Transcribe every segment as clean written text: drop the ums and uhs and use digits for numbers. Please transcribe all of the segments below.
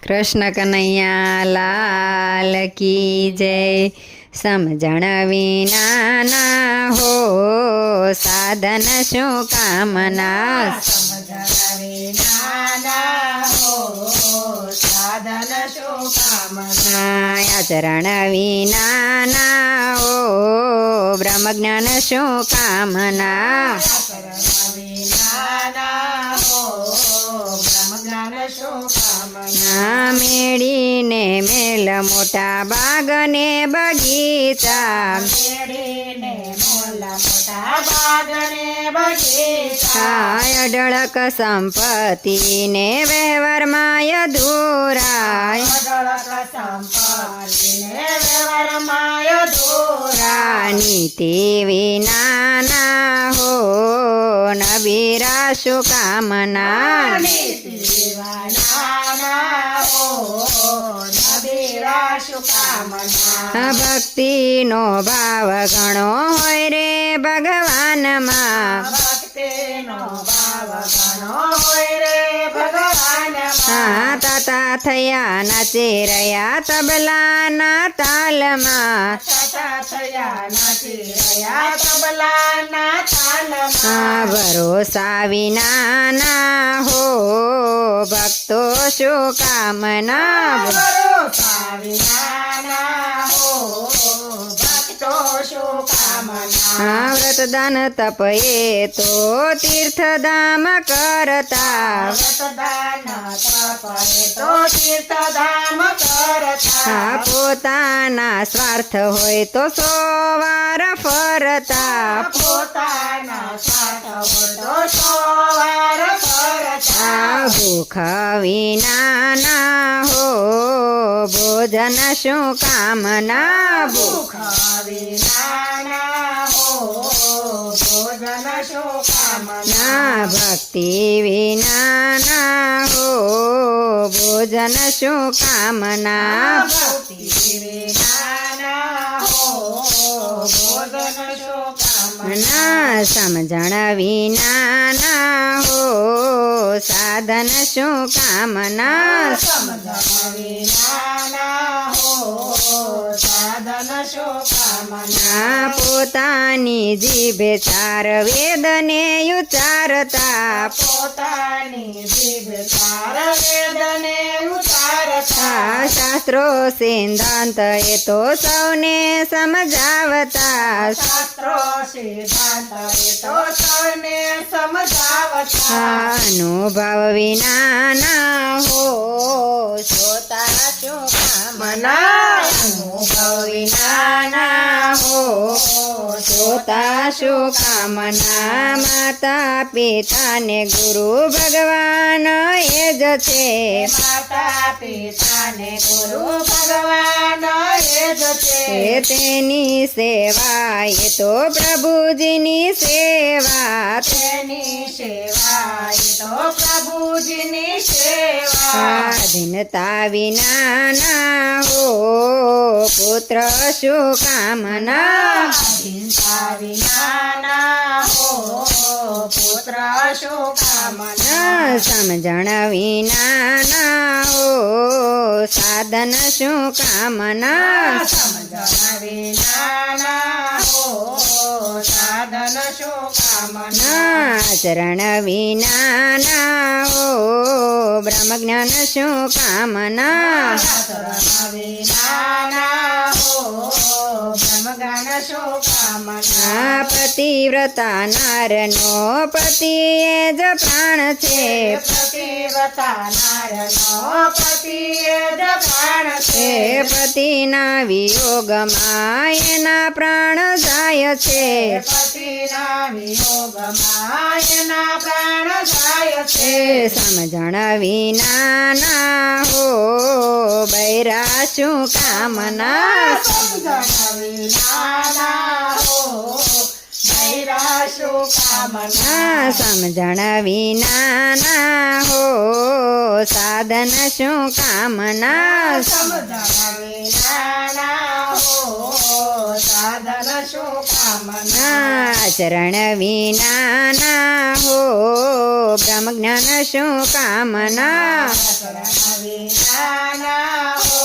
કૃષ્ણ કનૈયા લાલ કી જય। સમજણ વિનાના હો સાધન શું કામના। સમજણ વિનાના હો સાધન શું કામના। આચરણ વિનાના હો બ્રહ્મ જ્ઞાન શું કામના। આચરણ વિનાના હો બ્રહ્મ જ્ઞાન શું કામના। મેળીને મેલ મોટા બાગને બગીચા। મેળીને મોલા મોટા બાગને બગીચા। અઢળક સંપત્તિને વ્યવહારમાં અધૂરાય। અઢળક સંપત્તિને વ્યવહારમાં અધૂરા। નીતિ વિનાના હો નબીરા શું કામના। નીતિ વિનાના હો નબીરા શું કામના। ભક્તિનો ભાવ ઘણો હોય રે ભગવાનમાં। ભક્તિનો ભાવ ઘણો હોય રે ભગવાનમાં। તાતા થયા નાચી રહ્યા તબલાના તાલમાં। તાતા થયા નાચી રહ્યા તબલાના તાલમાં। ભરોસા વિનાના હો ભક્તો શું કામના। ભરોસા વિનાના હો ભક્તો શું કામના। વ્રતદાન તપ એ તો તીર્થધામ કરતા। વ્રતદાન તપ એ તો તીર્થધામ કરતા। પોતાના સ્વાર્થ હોય તો 100 વાર ફરતા। પોતાના સ્વાર્થ હોય તો 100 વાર ફરતા। ભૂખ વિનાના હો ભોજન શું કામના। ભૂખ વિનાના હો ભોજન શું કામના। ભક્તિ વિનાના હો ભોજન શું કામના। ભક્તિ વિનાના હો ભોજન શું કામના। સમજણ વિનાના હો સાધન શું કામના। સમજણ વિનાના હો સાધન શું કામના। પોતાની જીભે 4 વેદને ઉચ્ચારતા। પોતાની જીભ 4 વેદને ઉચ્ચારતા। શાસ્ત્રો સિદ્ધાંત એ તો સૌને સમજાવતા। શાસ્ત્રો સિદ્ધાંત એ તો સૌને સમજાવતા। અનુભવ વિનાના હો શ્રોતા શું કામના। અનુભવ વિનાના હો શ્રોતા શું કામના। માતા પિતાને ગુરુ ભગવાન એ જ છે। માતા પિતાને ગુરુ ભગવાન એ જ છે। તેની સેવા એ તો પ્રભુજીની સેવા। તેની સેવા એ તો પ્રભુજીની સેવા। સ્વાધીનતા વિનાના હો પુત્ર શું કામના। અહિંસા વિનાના હો પુત્ર શું કામના। સમજણ વિનાના હો સાધન શું કામના। સમજણ વિનાના હો સાધન શું કામના। આચરણ વિનાના હો બ્રહ્મ જ્ઞાન શું કામના। આચરણ વિનાના હો બ્રહ્મ જ્ઞાન શું કામના। પતિવ્રતા નારનો પતિ એ જ પ્રાણ છે। પતિવ્રતા નારનો પતિ એ જ પ્રાણ છે। પતિના વિયોગમાં એના પ્રાણ જાય છે। પતિના વિયોગમાં એના પ્રાણ જાય છે। સમજણ વિનાના હો બૈરા શું કામના। સમજણ વિનાના હો બૈરા શું કામના। સમજણ વિનાના હો સાધન શું કામના। સમજણ વિનાના હો સાધન શું કામના। આચરણ વિનાના હો બ્રહ્મ જ્ઞાન શું કામના રસના વિનાના હો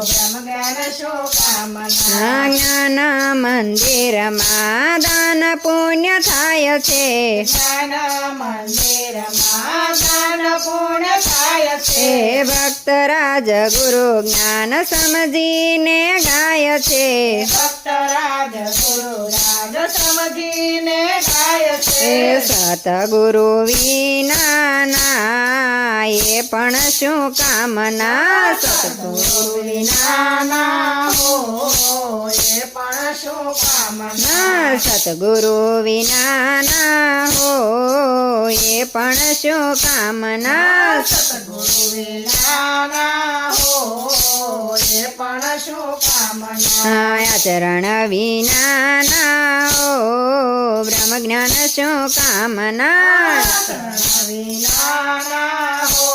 બ્રહ્મ જ્ઞાન શું કામના જ્ઞાન મંદિરમાં દાન પુણ્ય થાય છે જ્ઞાન મંદિરમાં દાન પુણ્ય થાય છે એ ભક્ત રાજ ગુરુ જ્ઞાન સમજીને ગાય છે ભક્તરાજ ગુરુ રાજ સમજીને ગાય છે એ સતગુરુ વિના ના એ પણ શું કામના સતગુરુ વિનાના હો એ પણ શું કામના સતગુરુ વિના ના હો એ પણ શું કામના સતગુરુ વિનાના હો એ પણ શું કામના આચરણ વિના ના હો બ્રહ્મ જ્ઞાન શું કામના વિનાના હો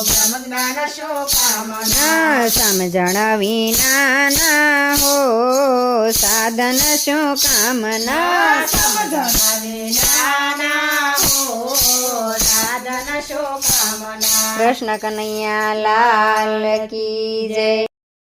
બ્રહ્મ જ્ઞાન શું કામના સમજણ વિના ના હો સાધન શું કામના સમજણ વિનાના હો સાધન શું કામના કૃષ્ણ કનૈયા લાલ કી જય